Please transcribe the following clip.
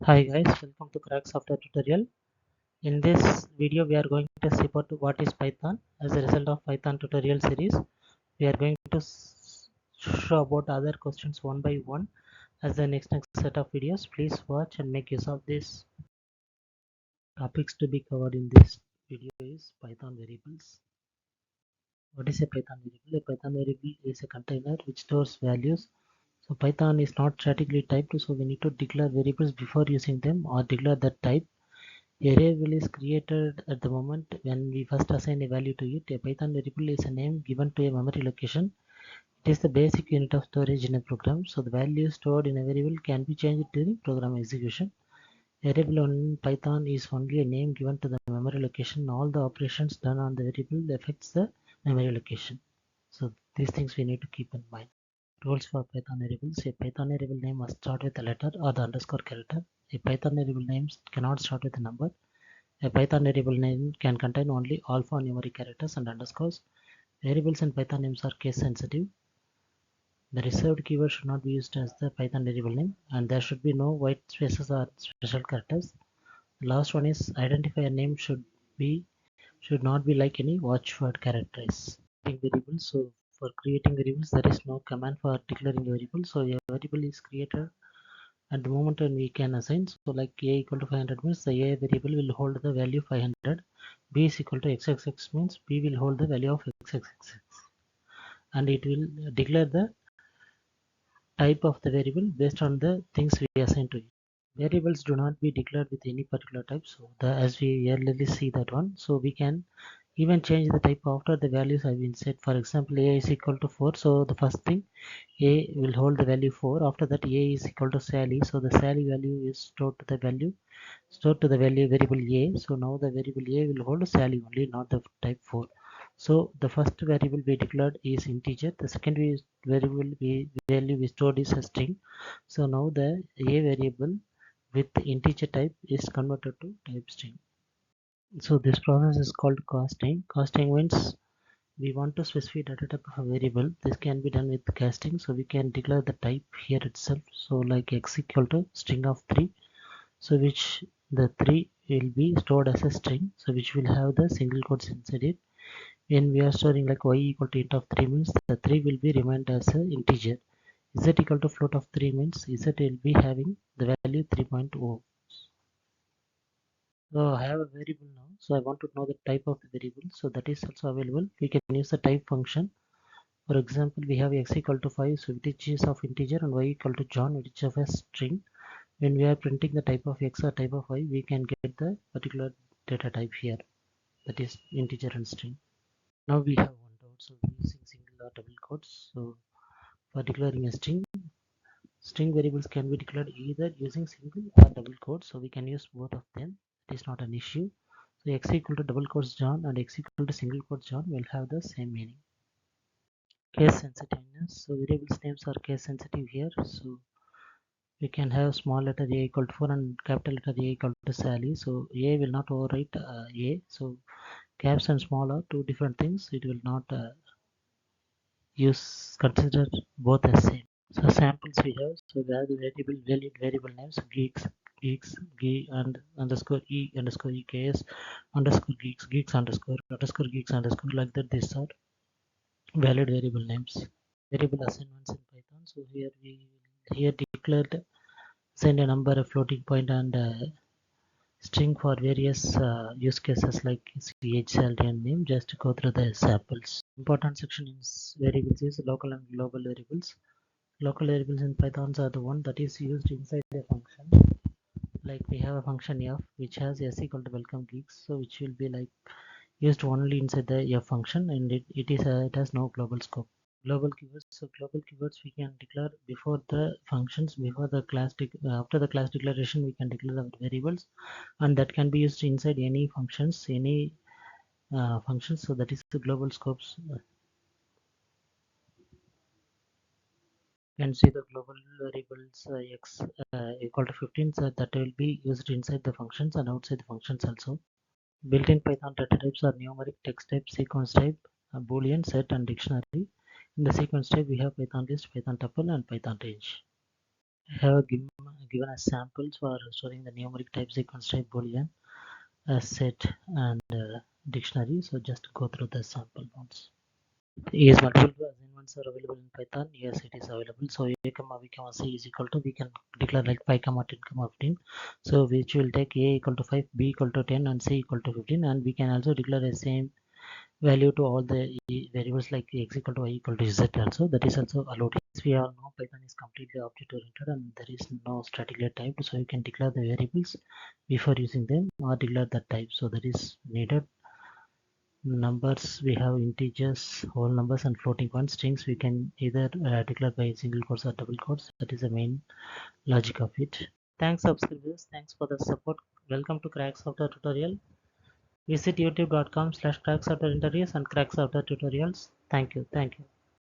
Hi guys, welcome to Crack Software Tutorial. In this video, we are going to see about what is Python. As a result of Python tutorial series, we are going to show about other questions one by one as the next set of videos. Please watch and make use of this. Topics to be covered in this video is Python variables. What is a Python variable? A Python variable is a container which stores values. So Python is not statically typed, so we need to declare variables before using them or declare that type. A variable is created at the moment when we first assign a value to it. A Python variable is a name given to a memory location. It is the basic unit of storage in a program. So the value stored in a variable can be changed during program execution. A variable on Python is only a name given to the memory location. All the operations done on the variable affects the memory location. So these things we need to keep in mind. Rules for Python variables. A Python variable name must start with a letter or the underscore character. A Python variable name cannot start with a number. A Python variable name can contain only alphanumeric characters and underscores. Variables in Python names are case sensitive. The reserved keyword should not be used as the Python variable name, and there should be no white spaces or special characters. The last one is identifier name should not be like any watchword characters. Variables. So for creating variables, there is no command for declaring a variable. So a variable is created at the moment when we can assign. So like a equal to 500 means the a variable will hold the value 500. B is equal to xxx means b will hold the value of xxx, and it will declare the type of the variable based on the things we assign to it. Variables do not be declared with any particular type. So as we earlier see that one, so we can even change the type after the values have been set. For example, a is equal to 4. So the first thing, a will hold the value 4. After that, a is equal to Sally. So the Sally value is stored to the value variable a. So now the variable a will hold Sally only, not the type 4. So the first variable we declared is integer. The second variable value we stored is a string. So now the a variable with integer type is converted to type string. So this process is called casting. Casting means we want to specify data type of a variable. This can be done with casting. So we can declare the type here itself. So like x equal to string of 3. So which the 3 will be stored as a string. So which will have the single quotes inside it. When we are storing like y equal to int of 3 means the 3 will be remained as an integer. Z equal to float of 3 means Z will be having the value 3.0. So I have a variable now. So I want to know the type of the variable. So that is also available. We can use the type function. For example, we have x equal to 5, so which is of integer, and y equal to John, which is of a string. When we are printing the type of x or type of y, we can get the particular data type here, that is integer and string. Now we have one doubt, so using single or double quotes. So for declaring a string variables can be declared either using single or double quotes. So we can use both of them. It is not an issue. So x equal to double quotes John and x equal to single quotes John will have the same meaning. Case sensitiveness. So variables names are case sensitive here. So we can have small letter a equal to 4 and capital letter a equal to Sally. So a will not overwrite a. So caps and small are two different things. It will not consider both as same. So samples we have. So we have the valid variable names geeks and underscore e underscore eks underscore geeks underscore geeks underscore like that. These are valid variable names. Variable assignments in Python. So here we declared send a number, a floating point, and a string for various use cases like age, salary, and name. Just to go through the samples. Important section is variables is local and global variables. Local variables in Python are the one that is used inside a function. Like we have a function f which has s equal to welcome geeks, so which will be like used only inside the f function, and it has no global scope. Global keywords. So global keywords we can declare before the functions, before the class after the class declaration we can declare our variables, and that can be used inside any functions, so that is the global scopes. You can see the global variables x equal to 15, so that will be used inside the functions and outside the functions also. Built-in Python data types are numeric, text type, sequence type, boolean, set, and dictionary. In the sequence type, we have Python list, Python tuple, and Python range. have given us samples for storing the numeric type sequence type boolean set and dictionary. So just go through the sample ones. Is multiple assignments are available in Python? Yes, it is available. So a comma b comma c is equal to, we can declare like pi comma 10 comma 15. So which will take a equal to 5, b equal to 10, and c equal to 15. And we can also declare the same value to all the variables like x equal to y equal to z also. That is also allowed. As we all know, Python is completely object oriented and there is no statically typed. So you can declare the variables before using them or declare the type. So that is needed. Numbers, we have integers, whole numbers, and floating point. Strings we can either declare by single quotes or double quotes. That is the main logic of it. Thanks subscribers, thanks for the support. Welcome to Crack Software Tutorial. Visit youtube.com/cracksoftwareinterviews and Crack Software Tutorials. Thank you.